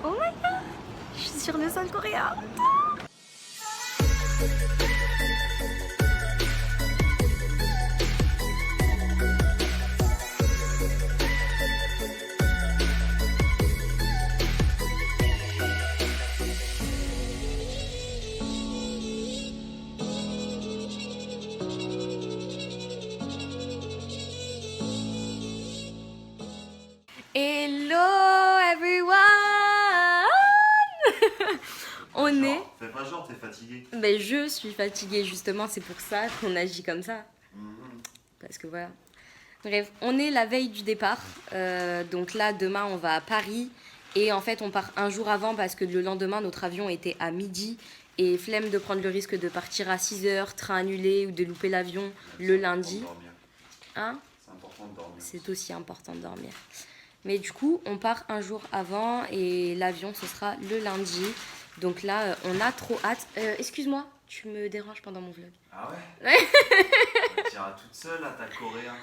Oh my god, je suis sur le sol coréen. Hello everyone. On est... Fais pas genre, t'es fatigué. Mais je suis fatiguée justement, c'est pour ça qu'on agit comme ça. Parce que voilà. Bref, on est la veille du départ. Donc là, demain, on va à Paris. Et en fait, on part un jour avant parce que le lendemain, notre avion était à midi. Et flemme de prendre le risque de partir à 6h, train annulé ou de louper l'avion le lundi. Hein ? C'est important de dormir. C'est aussi important de dormir. Mais du coup, on part un jour avant et l'avion, ce sera le lundi. Donc là, on a trop hâte. Excuse-moi, tu me déranges pendant mon vlog. Ah ouais? Tu iras toute seule à ta coréen.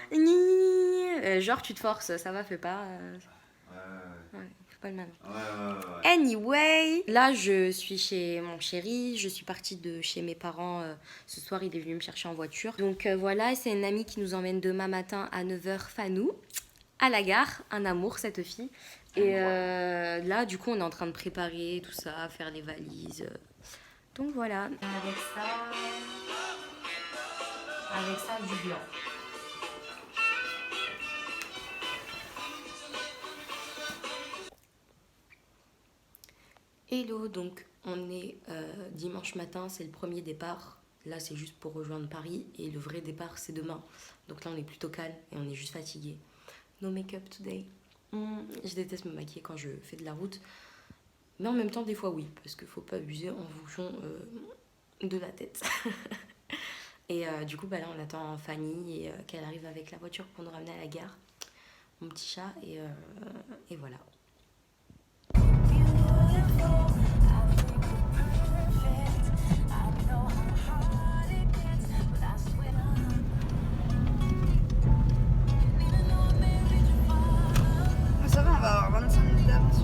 Genre, tu te forces, ça va, fais pas. Ouais. Fais pas le mal. Ouais. Anyway, là, je suis chez mon chéri. Je suis partie de chez mes parents. Ce soir, il est venu me chercher en voiture. Donc voilà, c'est une amie qui nous emmène demain matin à 9h, Fanou. À la gare, un amour cette fille. Et là, du coup, on est en train de préparer tout ça, faire les valises. Donc voilà. Avec ça, du blanc. Hello, donc on est dimanche matin, c'est le premier départ. Là, c'est juste pour rejoindre Paris. Et le vrai départ, c'est demain. Donc là, on est plutôt calme et on est juste fatigué. No make-up today. Je déteste me maquiller quand je fais de la route. Mais en même temps, des fois, oui. Parce qu'il ne faut pas abuser en fonction de la tête. Et du coup, là, on attend Fanny et qu'elle arrive avec la voiture pour nous ramener à la gare. Mon petit chat. Et voilà. Ça va, on va avoir 25 minutes d'avance.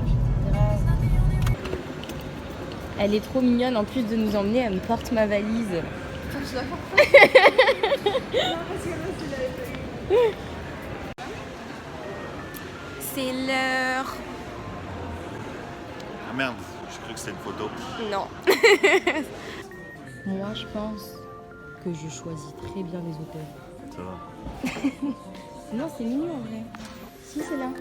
Elle est trop mignonne. En plus de nous emmener, elle me porte ma valise. Attends, je la porte pas. Non, parce que là, c'est la feuille. C'est l'heure. Ah merde, j'ai cru que c'était une photo. Non. Moi, je pense que je choisis très bien les hôtels. Ça va. Non, c'est mignon en vrai. Si, c'est là.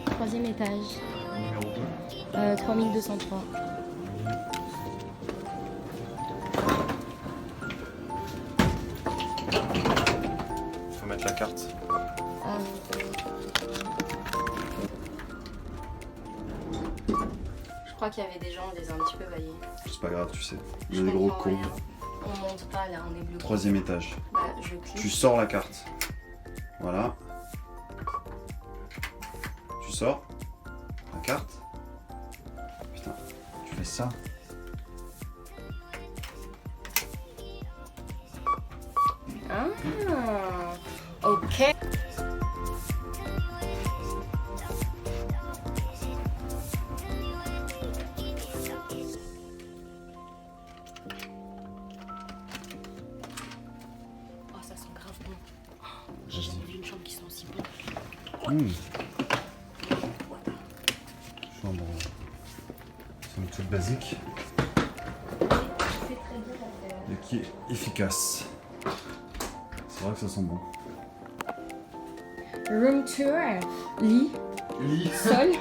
Troisième étage. Numéro 3203. Faut mettre la carte. Je crois qu'il y avait des gens, on les a un petit peu vaillés. C'est pas grave, tu sais. Je On est des gros comprends cons. rien. On monte pas là, on est bloqué. Troisième étage. Bah, je clique. Tu sors la carte. Voilà. Tu sors la carte. Putain, tu fais ça. Ah, ok. Oh, ça sent grave bon. J'ai jamais vu une chambre qui sent aussi bon. Chambre. Somme toute basique. Mais qui est efficace. C'est vrai que ça sent bon. Room tour, lit, Lit. sol.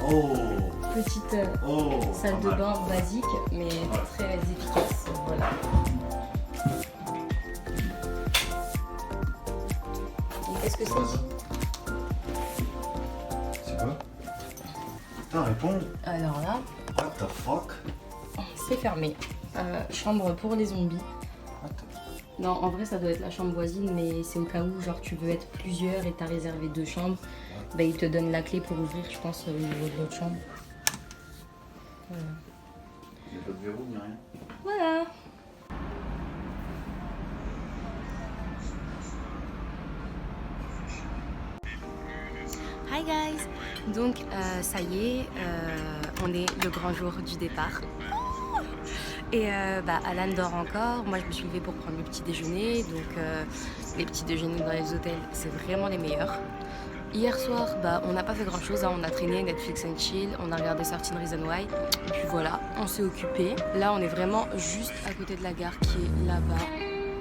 Oh. Petite Oh. salle de pas mal. bain basique, mais très efficace. Voilà. Et qu'est-ce que c'est? C'est quoi? Putain, réponds. Alors là, What the fuck? c'est fermé. Chambre pour les zombies. What the... Non, en vrai, ça doit être la chambre voisine, mais c'est au cas où, genre, tu veux être plusieurs et t'as réservé 2 chambres. Bah, ils te donnent la clé pour ouvrir, je pense, au niveau de l'autre chambre. Voilà. Il n'y a pas de verrou ni rien. Voilà. Hi guys. Donc ça y est, on est le grand jour du départ. Et Alan dort encore, moi je me suis levée pour prendre le petit déjeuner. Donc les petits déjeuners dans les hôtels, c'est vraiment les meilleurs. Hier soir, on n'a pas fait grand chose, hein. On a traîné Netflix and chill, on a regardé Certain Reason Why, et puis voilà, on s'est occupé. Là, on est vraiment juste à côté de la gare qui est là-bas,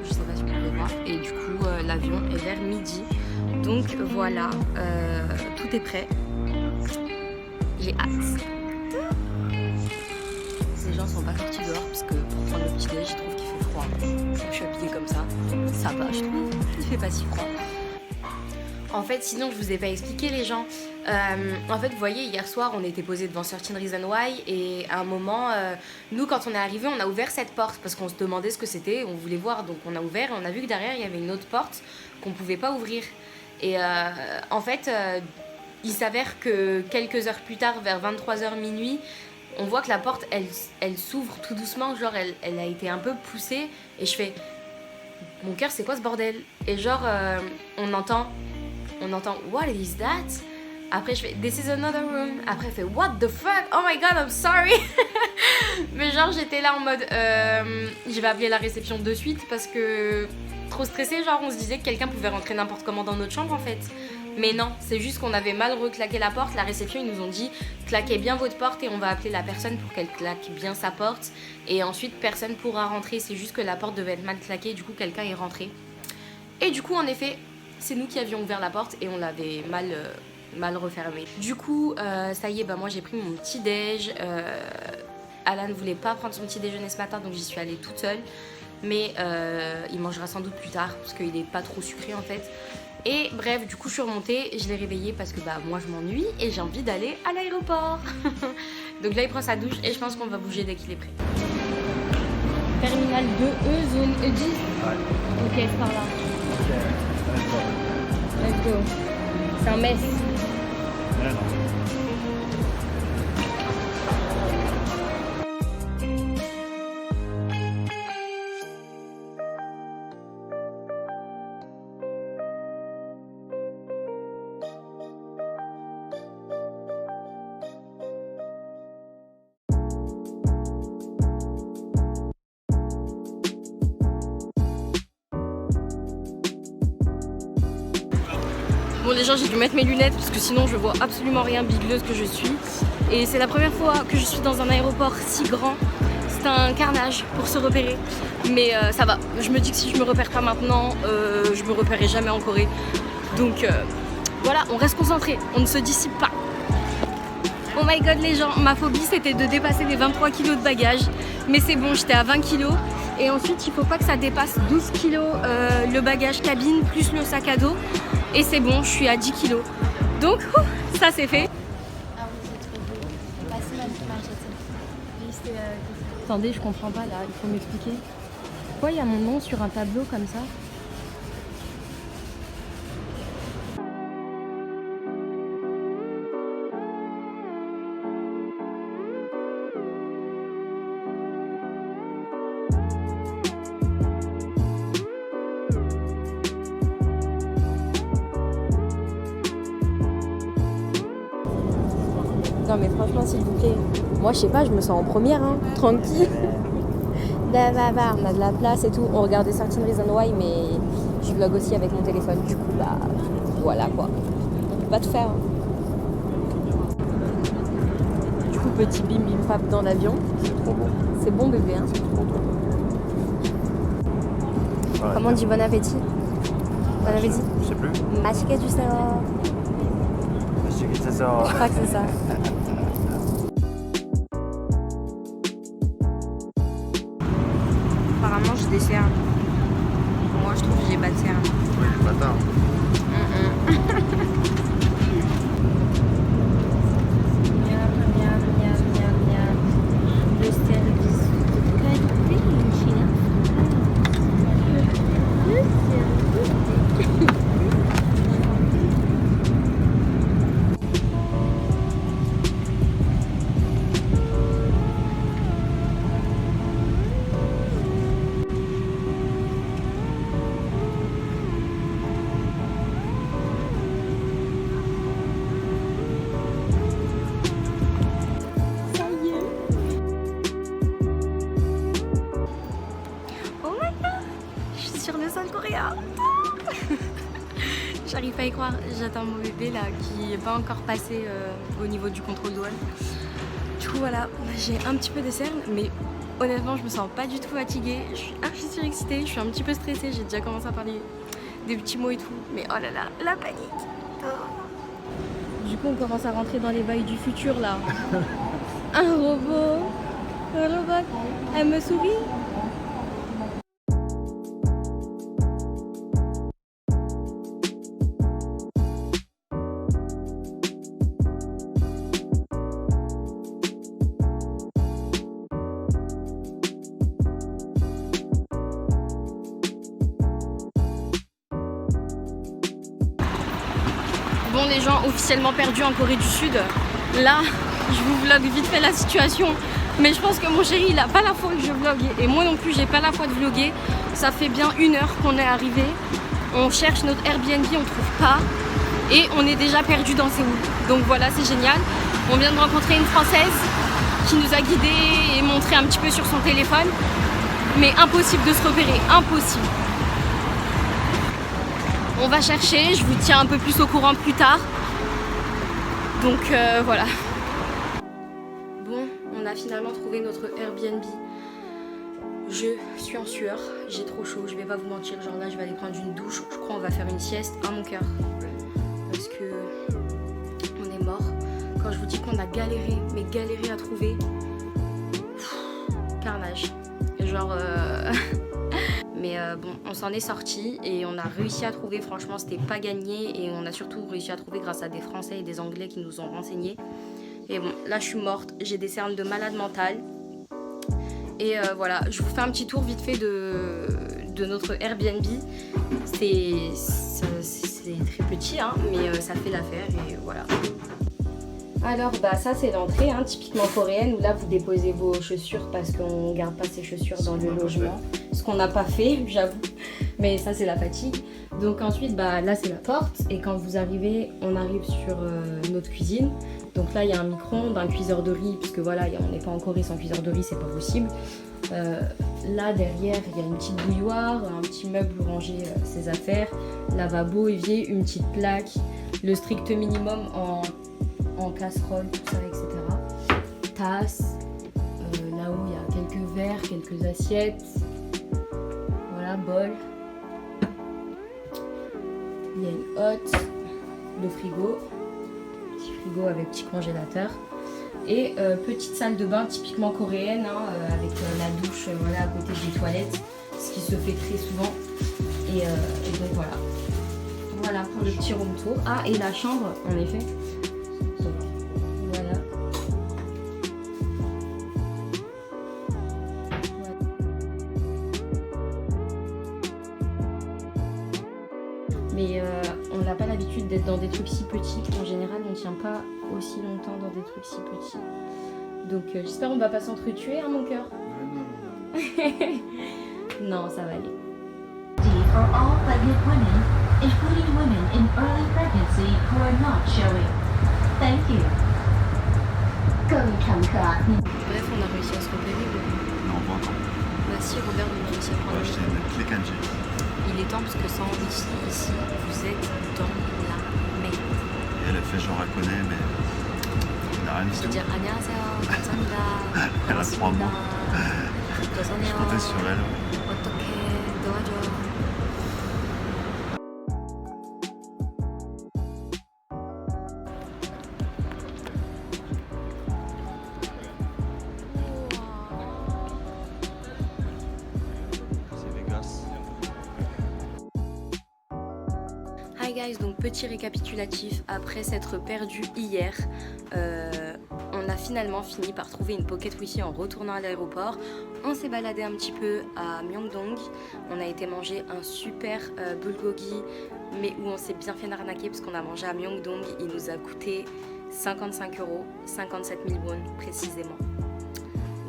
je sais pas si vous pouvez voir, et du coup, l'avion est vers midi. Donc voilà, tout est prêt. J'ai hâte. Les gens sont pas sortis dehors parce que pour prendre le petit déj, je trouve qu'il fait froid. Je suis habillée comme ça, ça va, je trouve, il fait pas si froid. En fait, sinon, je vous ai pas expliqué, les gens. En fait, vous voyez, hier soir, on était posés devant Certain Reason Why. Et à un moment, nous, quand on est arrivé, on a ouvert cette porte parce qu'on se demandait ce que c'était. On voulait voir, donc on a ouvert. Et on a vu que derrière, il y avait une autre porte qu'on pouvait pas ouvrir. Et en fait, il s'avère que quelques heures plus tard, vers 23h minuit, on voit que la porte, elle s'ouvre tout doucement. Genre, elle a été un peu poussée. Et je fais... Mon cœur, c'est quoi ce bordel? Et genre, on entend what is that? Après je fais this is another room. Après elle fait what the fuck? Oh my god, I'm sorry. Mais genre j'étais là en mode je vais appeler la réception de suite parce que trop stressée, genre on se disait que quelqu'un pouvait rentrer n'importe comment dans notre chambre en fait. Mais non, c'est juste qu'on avait mal reclaqué la porte. La réception, ils nous ont dit claquez bien votre porte et on va appeler la personne pour qu'elle claque bien sa porte. Et ensuite personne pourra rentrer, c'est juste que la porte devait être mal claquée, du coup quelqu'un est rentré. Et du coup en effet, c'est nous qui avions ouvert la porte et on l'avait mal refermée. Du coup, ça y est, moi j'ai pris mon petit déj. Alan ne voulait pas prendre son petit déjeuner ce matin, donc j'y suis allée toute seule. Mais il mangera sans doute plus tard parce qu'il n'est pas trop sucré en fait. Et bref, du coup je suis remontée, je l'ai réveillé parce que moi je m'ennuie et j'ai envie d'aller à l'aéroport. Donc là il prend sa douche et je pense qu'on va bouger dès qu'il est prêt. Terminal 2E, zone E10. Ouais. Ok, c'est par là. Ok. Let's go. C'est un mess. Ouais, non. Bon les gens, j'ai dû mettre mes lunettes parce que sinon je vois absolument rien, bigleuse que je suis. Et c'est la première fois que je suis dans un aéroport si grand. C'est un carnage pour se repérer. Mais ça va, je me dis que si je me repère pas maintenant, je me repérerai jamais en Corée. Donc voilà, on reste concentré, on ne se dissipe pas. Oh my god les gens, ma phobie c'était de dépasser les 23 kilos de bagages. Mais c'est bon, j'étais à 20 kilos. Et ensuite il faut pas que ça dépasse 12 kilos le bagage cabine plus le sac à dos. Et c'est bon, je suis à 10 kilos. Donc ça c'est fait. Attendez, je comprends pas là, il faut m'expliquer. Pourquoi il y a mon nom sur un tableau comme ça? Non mais franchement s'il vous plaît, moi je sais pas, je me sens en première, hein, tranquille. On a de la place et tout, on regardait Certain Reason Why mais je vlog aussi avec mon téléphone, du coup voilà quoi, on peut pas tout faire. Hein. Du coup petit bim bim pap dans l'avion, c'est bon bébé hein. Ouais, comment on dit bon appétit? Bon appétit? Je sais plus. Mashike du sero. C'est ça. Je crois que c'est ça. Apparemment je dessert. Moi je trouve que j'ai pas de serre. Oui, le matin. Le service j'arrive pas à y croire. J'attends mon bébé là qui n'est pas encore passé au niveau du contrôle douane. Du coup voilà, j'ai un petit peu des cernes, mais honnêtement je me sens pas du tout fatiguée. Je suis archi surexcitée, je suis un petit peu stressée, j'ai déjà commencé à parler des petits mots et tout. Mais oh là là, la panique. Du coup on commence à rentrer dans les bails du futur là. Un robot, elle me sourit. Bon les gens officiellement perdus en Corée du Sud, là je vous vlog vite fait la situation, mais je pense que mon chéri il a pas la foi que je vlogue et moi non plus j'ai pas la foi de vlogger. Ça fait bien 1 heure qu'on est arrivé, on cherche notre Airbnb, on trouve pas et on est déjà perdu dans Séoul. Donc voilà, c'est génial, on vient de rencontrer une Française qui nous a guidés et montré un petit peu sur son téléphone, mais impossible de se repérer, impossible. On va chercher, je vous tiens un peu plus au courant plus tard. Donc voilà. Bon, on a finalement trouvé notre Airbnb. Je suis en sueur, j'ai trop chaud, je vais pas vous mentir. Genre là, je vais aller prendre une douche. Je crois qu'on va faire une sieste à mon cœur. Parce que on est mort. Quand je vous dis qu'on a galéré, mais galéré à trouver. Carnage. Genre... Mais bon, on s'en est sorti et on a réussi à trouver, franchement c'était pas gagné et on a surtout réussi à trouver grâce à des Français et des Anglais qui nous ont renseignés. Et bon, là je suis morte, j'ai des cernes de malade mentale. Et voilà, je vous fais un petit tour vite fait de notre Airbnb. C'est très petit hein, mais ça fait l'affaire et voilà. Alors bah ça c'est l'entrée hein, typiquement coréenne où là vous déposez vos chaussures parce qu'on garde pas ses chaussures dans le logement. Ce qu'on n'a pas fait j'avoue, mais ça c'est la fatigue. Donc ensuite bah là c'est la porte et quand vous arrivez on arrive sur notre cuisine. Donc là il y a un micro-ondes, un cuiseur de riz puisque voilà on n'est pas en Corée sans cuiseur de riz, c'est pas possible. Là derrière il y a une petite bouilloire, un petit meuble où ranger ses affaires, lavabo, évier, une petite plaque, le strict minimum en casserole, tout ça, etc. Tasse, là où il y a quelques verres, quelques assiettes, voilà, bol. Il y a une hotte, le frigo, petit frigo avec petit congélateur. Et petite salle de bain typiquement coréenne, hein, avec la douche voilà, à côté des toilettes, ce qui se fait très souvent. Et donc voilà. Voilà pour le petit room tour. Ah, et la chambre, en effet. Voilà. Mais on n'a pas l'habitude d'être dans des trucs si petits. En général, on ne tient pas aussi longtemps dans des trucs si petits. Donc j'espère qu'on ne va pas s'entretuer, hein, mon cœur. Non, ça va aller. For all pregnant women, including women in early pregnancy who are not showing. Thank you. 各位乘客，你 Bref, on a réussi à se repérer. Non, pas encore. Bah si, Robert, on a réussi à On va prendre acheter une clé 4G. Il est temps parce que sans ici, vous êtes dans la merde. Et elle a fait genre elle connaît, mais elle n'a rien dit. Je veux dire, 안녕하세요, 감사합니다. Elle a 3 mots. Je 죄송해요. comptais sur elle. 어떻게 도와줘. C'est Vegas. Hi guys, donc petit récapitulatif, après s'être perdu hier, on a finalement fini par trouver une pocket wifi en retournant à l'aéroport. On s'est baladé un petit peu à Myeongdong, on a été manger un super bulgogi, mais où on s'est bien fait arnaquer parce qu'on a mangé à Myeongdong, il nous a coûté 55 €, 57 000 won précisément.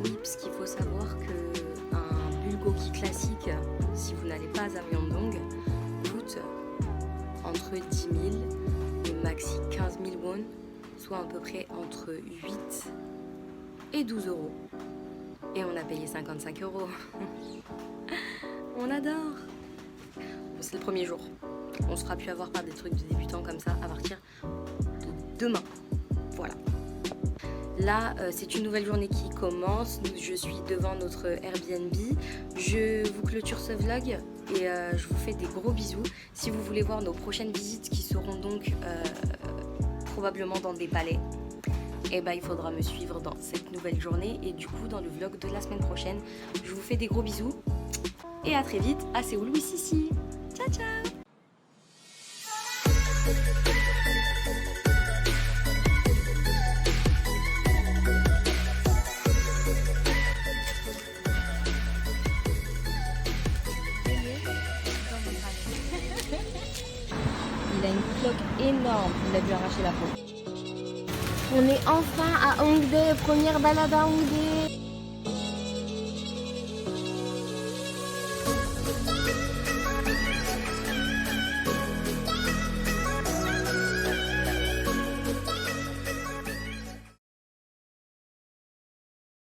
Oui, parce qu'il faut savoir qu'un bulgogi classique, si vous n'allez pas à Myeongdong, coûte entre 10 000 et maxi 15 000 won, soit à peu près entre 8 et 12 €. Et on a payé 55 €. On adore. Bon, c'est le premier jour. On sera pu avoir par des trucs de débutants comme ça à partir de demain. Voilà. Là, c'est une nouvelle journée qui commence. Je suis devant notre Airbnb. Je vous clôture ce vlog et je vous fais des gros bisous. Si vous voulez voir nos prochaines visites qui seront donc probablement dans des palais, et il faudra me suivre dans cette nouvelle journée et du coup dans le vlog de la semaine prochaine. Je vous fais des gros bisous et à très vite à Séoul with Sissi. Ciao ciao. Il a une cloque énorme, il a dû arracher la peau. On est enfin à Hongdae, première balade à Hongdae.